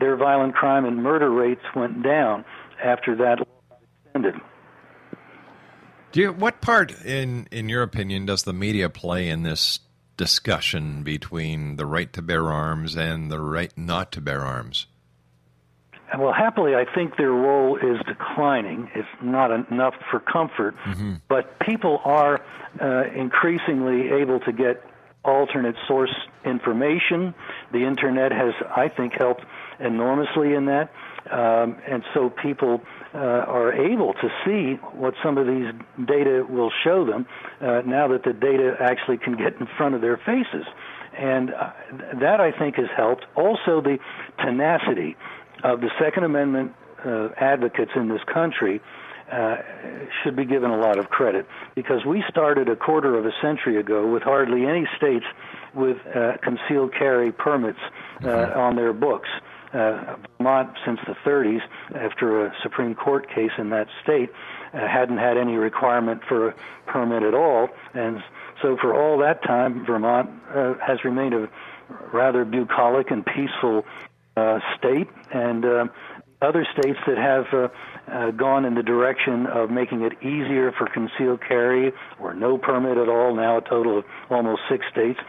their violent crime and murder rates went down after that law was extended. What part, in your opinion, does the media play in this discussion between the right to bear arms and the right not to bear arms? Well, happily, I think their role is declining. It's not enough for comfort, but people are increasingly able to get alternate source information. The Internet has, I think, helped enormously in that. And so people are able to see what some of these data will show them now that the data actually can get in front of their faces. And that, I think, has helped. Also, the tenacity of the Second Amendment advocates in this country should be given a lot of credit, because we started a quarter of a century ago with hardly any states with concealed carry permits on their books. Vermont, since the 30s, after a Supreme Court case in that state, hadn't had any requirement for a permit at all. And so for all that time, Vermont has remained a rather bucolic and peaceful state. And other states that have gone in the direction of making it easier for concealed carry or no permit at all, now a total of almost 6 states,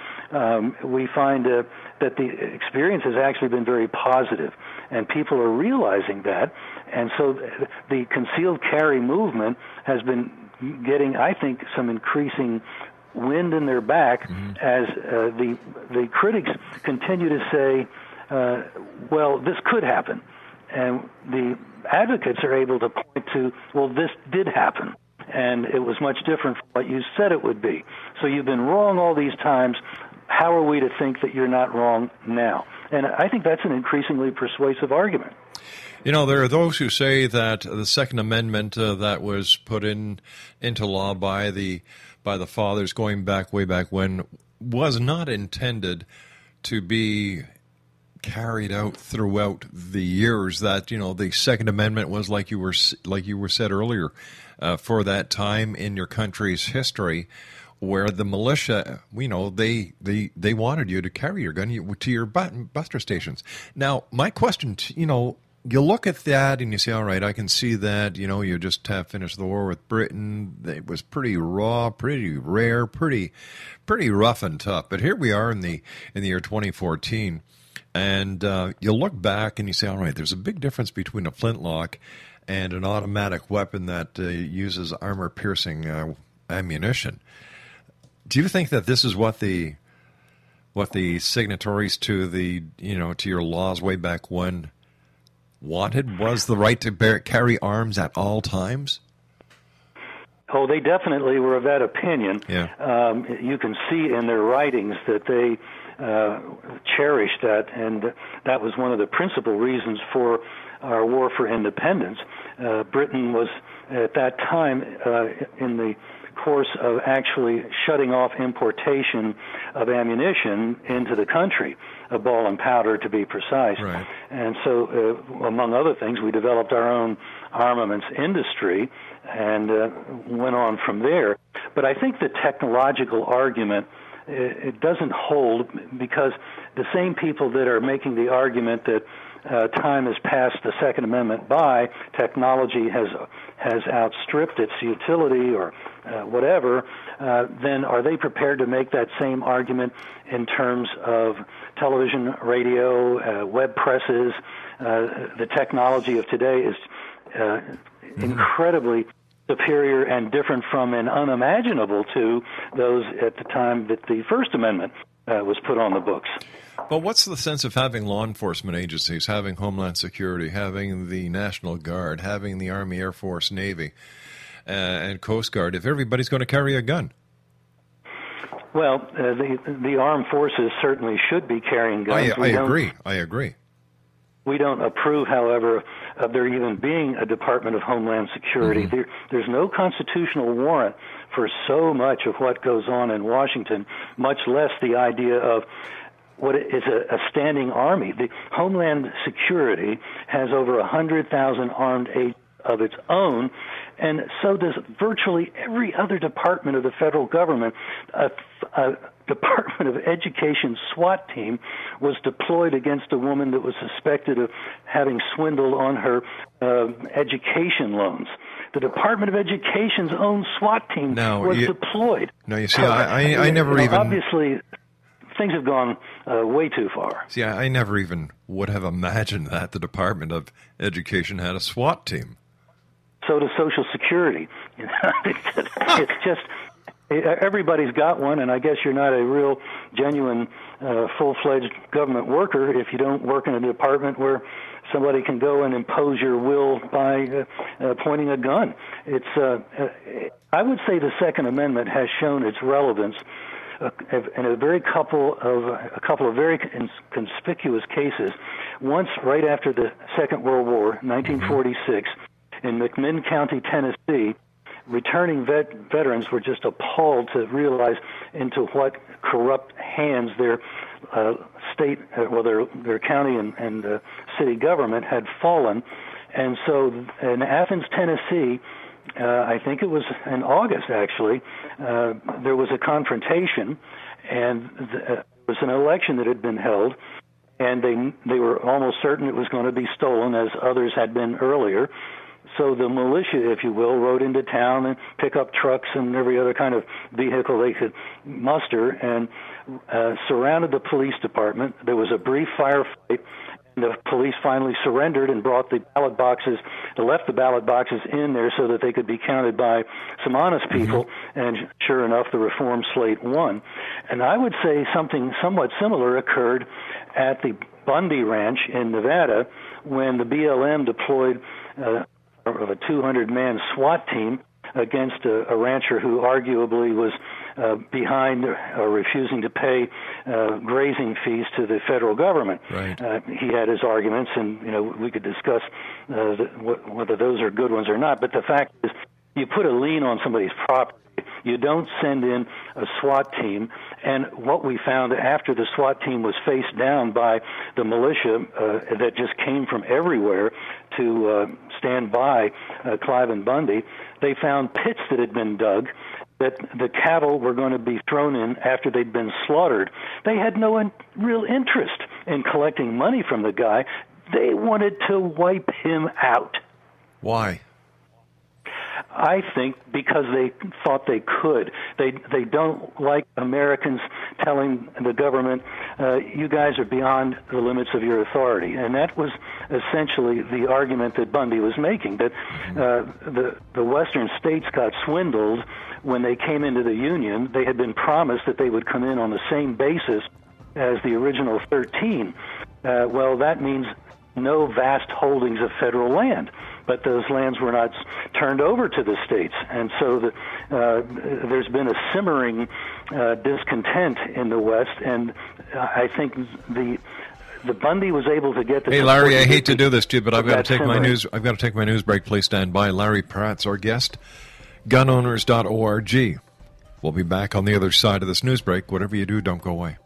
we find that the experience has actually been very positive, and people are realizing that. And so the concealed carry movement has been getting, I think, some increasing wind in their back as the critics continue to say, well, this could happen. And the advocates are able to point to, well, this did happen, and it was much different from what you said it would be. So you've been wrong all these times. How are we to think that you're not wrong now? And I think that's an increasingly persuasive argument. You know, there are those who say that the Second Amendment that was put into law by the fathers way back when was not intended to be carried out throughout the years. That, you know, the Second Amendment was like you were said earlier, for that time in your country's history, where the militia, you know, they wanted you to carry your gun to your buster stations. Now, my question, you know, you look at that and you say, all right, I can see that, you know, you just have finished the war with Britain. It was pretty raw, pretty rare, pretty rough and tough. But here we are in the year 2014. And you look back and you say, all right, there's a big difference between a flintlock and an automatic weapon that uses armor-piercing ammunition. Do you think that this is what the signatories to to your laws way back when wanted, was the right to carry arms at all times? Oh, they definitely were of that opinion. Yeah. You can see in their writings that they cherished that, and that was one of the principal reasons for our war for independence. Britain was, at that time, in the course of actually shutting off importation of ammunition into the country, of ball and powder to be precise. Right. And so, among other things, we developed our own armaments industry and went on from there. But I think the technological argument, it doesn't hold, because the same people that are making the argument that time has passed the Second Amendment by, technology has outstripped its utility or whatever, then are they prepared to make that same argument in terms of television, radio, web presses? The technology of today is incredibly superior and different from and unimaginable to those at the time that the First Amendment was put on the books. But what's the sense of having law enforcement agencies, having Homeland Security, having the National Guard, having the Army, Air Force, Navy, and Coast Guard, if everybody's going to carry a gun? Well, the armed forces certainly should be carrying guns. I agree. We don't approve, however, of there even being a Department of Homeland Security. There's no constitutional warrant for so much of what goes on in Washington, much less the idea of what is a standing army. The Homeland Security has over 100,000 armed agents of its own, and so does virtually every other department of the federal government. Department of Education SWAT team was deployed against a woman that was suspected of having swindled on her education loans. The Department of Education's own SWAT team was deployed. No, you see, I never even... Obviously, things have gone way too far. See, I never even would have imagined that the Department of Education had a SWAT team. So does Social Security. It's just... Everybody's got one, and I guess you're not a real, genuine, full-fledged government worker if you don't work in a department where somebody can go and impose your will by pointing a gun. I would say the Second Amendment has shown its relevance in a couple of very conspicuous cases. Once, right after the Second World War, 1946, in McMinn County, Tennessee, returning veterans were just appalled to realize into what corrupt hands their state, their county and city government had fallen. And so in Athens, Tennessee, I think it was in August, actually, there was a confrontation, and there was an election that had been held, and they were almost certain it was going to be stolen, as others had been earlier. So the militia, if you will, rode into town and pick up trucks and every other kind of vehicle they could muster and surrounded the police department. There was a brief firefight. The police finally surrendered and brought the ballot boxes, left the ballot boxes in there so that they could be counted by some honest people, and sure enough, the reform slate won. And I would say something somewhat similar occurred at the Bundy Ranch in Nevada when the BLM deployed of a 200-man SWAT team against a rancher who arguably was behind or refusing to pay grazing fees to the federal government. Right. He had his arguments, and we could discuss whether those are good ones or not. But the fact is, you put a lien on somebody's property. You don't send in a SWAT team. And what we found after the SWAT team was faced down by the militia that just came from everywhere to stand by Clive and Bundy, they found pits that had been dug that the cattle were going to be thrown in after they'd been slaughtered. They had no real interest in collecting money from the guy. They wanted to wipe him out. Why? I think because they thought they could. They don't like Americans telling the government, you guys are beyond the limits of your authority. And that was essentially the argument that Bundy was making, that the western states got swindled when they came into the Union. They had been promised that they would come in on the same basis as the original 13. Well, that means no vast holdings of federal land. But those lands were not turned over to the states. And so there's been a simmering discontent in the West, and I think the Bundy was able to get the... Hey, Larry, I hate to do this to you, but I've got to take my news break. Please stand by. Larry Pratt's our guest, gunowners.org. We'll be back on the other side of this news break. Whatever you do, don't go away.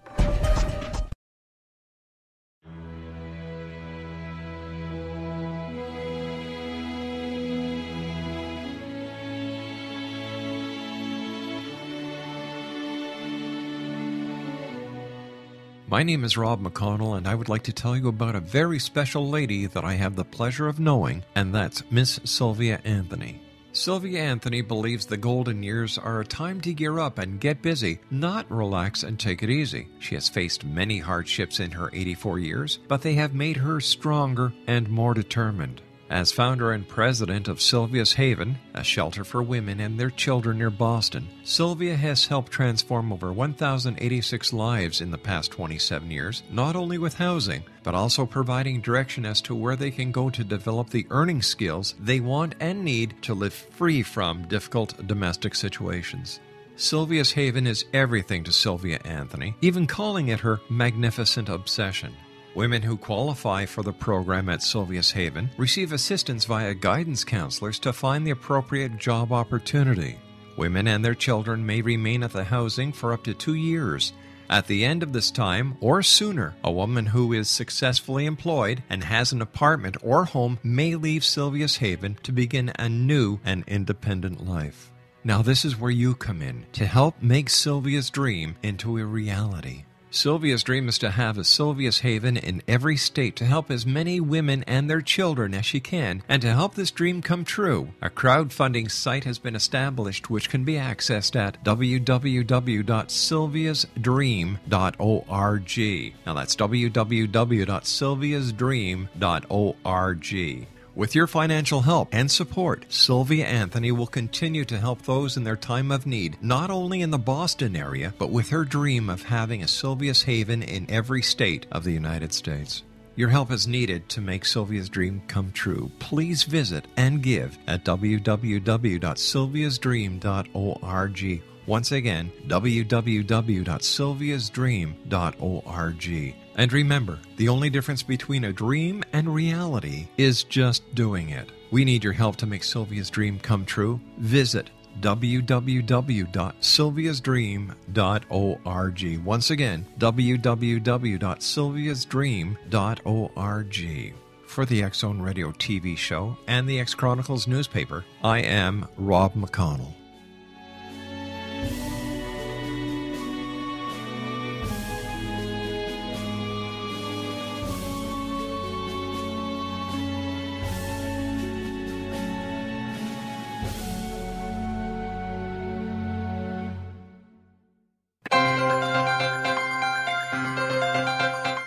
My name is Rob McConnell, and I would like to tell you about a very special lady that I have the pleasure of knowing, and that's Miss Sylvia Anthony. Sylvia Anthony believes the golden years are a time to gear up and get busy, not relax and take it easy. She has faced many hardships in her 84 years, but they have made her stronger and more determined. As founder and president of Sylvia's Haven, a shelter for women and their children near Boston, Sylvia has helped transform over 1,086 lives in the past 27 years, not only with housing, but also providing direction as to where they can go to develop the earning skills they want and need to live free from difficult domestic situations. Sylvia's Haven is everything to Sylvia Anthony, even calling it her magnificent obsession. Women who qualify for the program at Sylvia's Haven receive assistance via guidance counselors to find the appropriate job opportunity. Women and their children may remain at the housing for up to 2 years. At the end of this time, or sooner, a woman who is successfully employed and has an apartment or home may leave Sylvia's Haven to begin a new and independent life. Now this is where you come in to help make Sylvia's dream into a reality. Sylvia's dream is to have a Sylvia's Haven in every state to help as many women and their children as she can, and to help this dream come true. A crowdfunding site has been established which can be accessed at www.sylviasdream.org. Now that's www.sylviasdream.org. With your financial help and support, Sylvia Anthony will continue to help those in their time of need, not only in the Boston area, but with her dream of having a Sylvia's Haven in every state of the United States. Your help is needed to make Sylvia's dream come true. Please visit and give at www.sylviasdream.org. Once again, www.sylviasdream.org. And remember, the only difference between a dream and reality is just doing it. We need your help to make Sylvia's dream come true. Visit www.sylviasdream.org. Once again, www.sylviasdream.org. For the X Zone Radio TV show and the X Chronicles newspaper, I am Rob McConnell.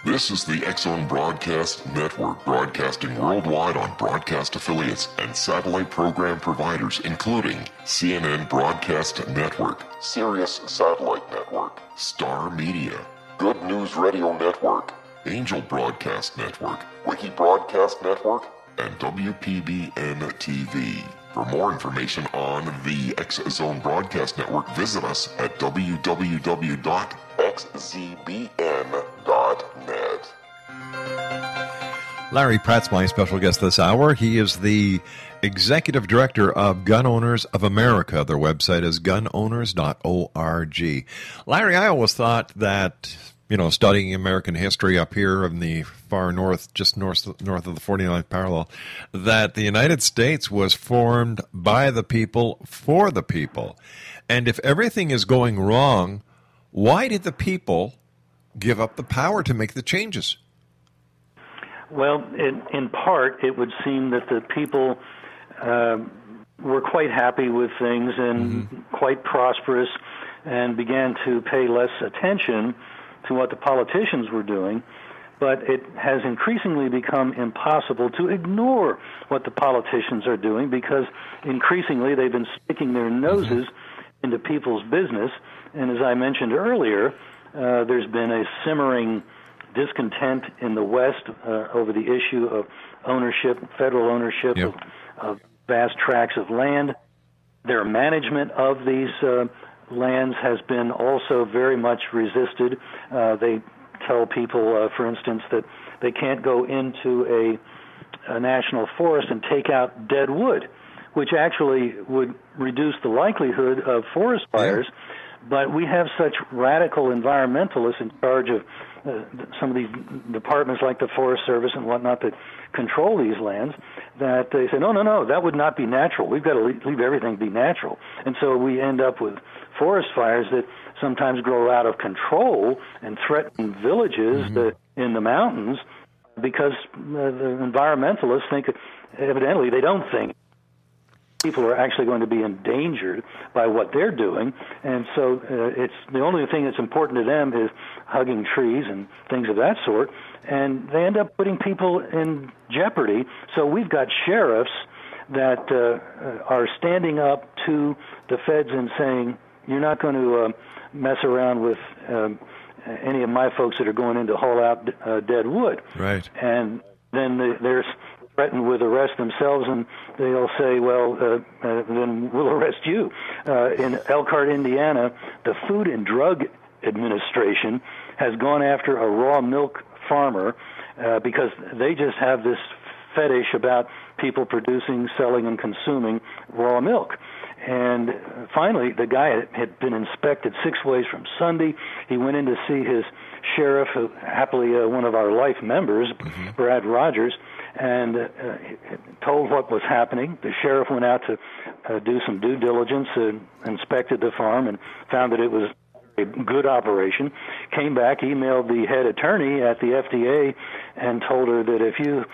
This is the X Zone Broadcast Network, broadcasting worldwide on broadcast affiliates and satellite program providers, including CNN Broadcast Network, Sirius Satellite Network, Star Media, Good News Radio Network, Angel Broadcast Network, Wiki Broadcast Network, and WPBN TV. For more information on the X Zone Broadcast Network, visit us at www.xzbn.net. Larry Pratt's my special guest this hour. He is the Executive Director of Gun Owners of America. Their website is gunowners.org. Larry, I always thought that, studying American history up here in the far north, just north of the 49th parallel, that the United States was formed by the people for the people. And if everything is going wrong, why did the people give up the power to make the changes? Well, in part, it would seem that the people were quite happy with things and quite prosperous and began to pay less attention to what the politicians were doing. But it has increasingly become impossible to ignore what the politicians are doing because increasingly they've been sticking their noses into people's business. And as I mentioned earlier, there's been a simmering discontent in the West over the issue of ownership, federal ownership of vast tracts of land. Their management of these lands has been also very much resisted. They tell people, for instance, that they can't go into a national forest and take out dead wood, which actually would reduce the likelihood of forest fires. But we have such radical environmentalists in charge of some of these departments like the Forest Service and whatnot that control these lands that they say, no, that would not be natural. We've got to leave everything be natural. And so we end up with forest fires that sometimes grow out of control and threaten villages in the mountains because the environmentalists think, evidently they don't think, people are actually going to be endangered by what they're doing, and so it's the only thing that's important to them is hugging trees and things of that sort, and they end up putting people in jeopardy. So we've got sheriffs that are standing up to the feds and saying, you're not going to mess around with any of my folks that are going in to haul out dead wood. Right. And then they're threatened with arrest themselves, and they'll say, well, then we'll arrest you. In Elkhart, Indiana, the Food and Drug Administration has gone after a raw milk farmer because they just have this fetish about people producing, selling, and consuming raw milk. And finally, the guy had been inspected 6 ways from Sunday. He went in to see his sheriff, happily one of our life members, Brad Rogers, and told what was happening. The sheriff went out to do some due diligence and inspected the farm and found that it was a good operation. Came back, emailed the head attorney at the FDA, and told her that if you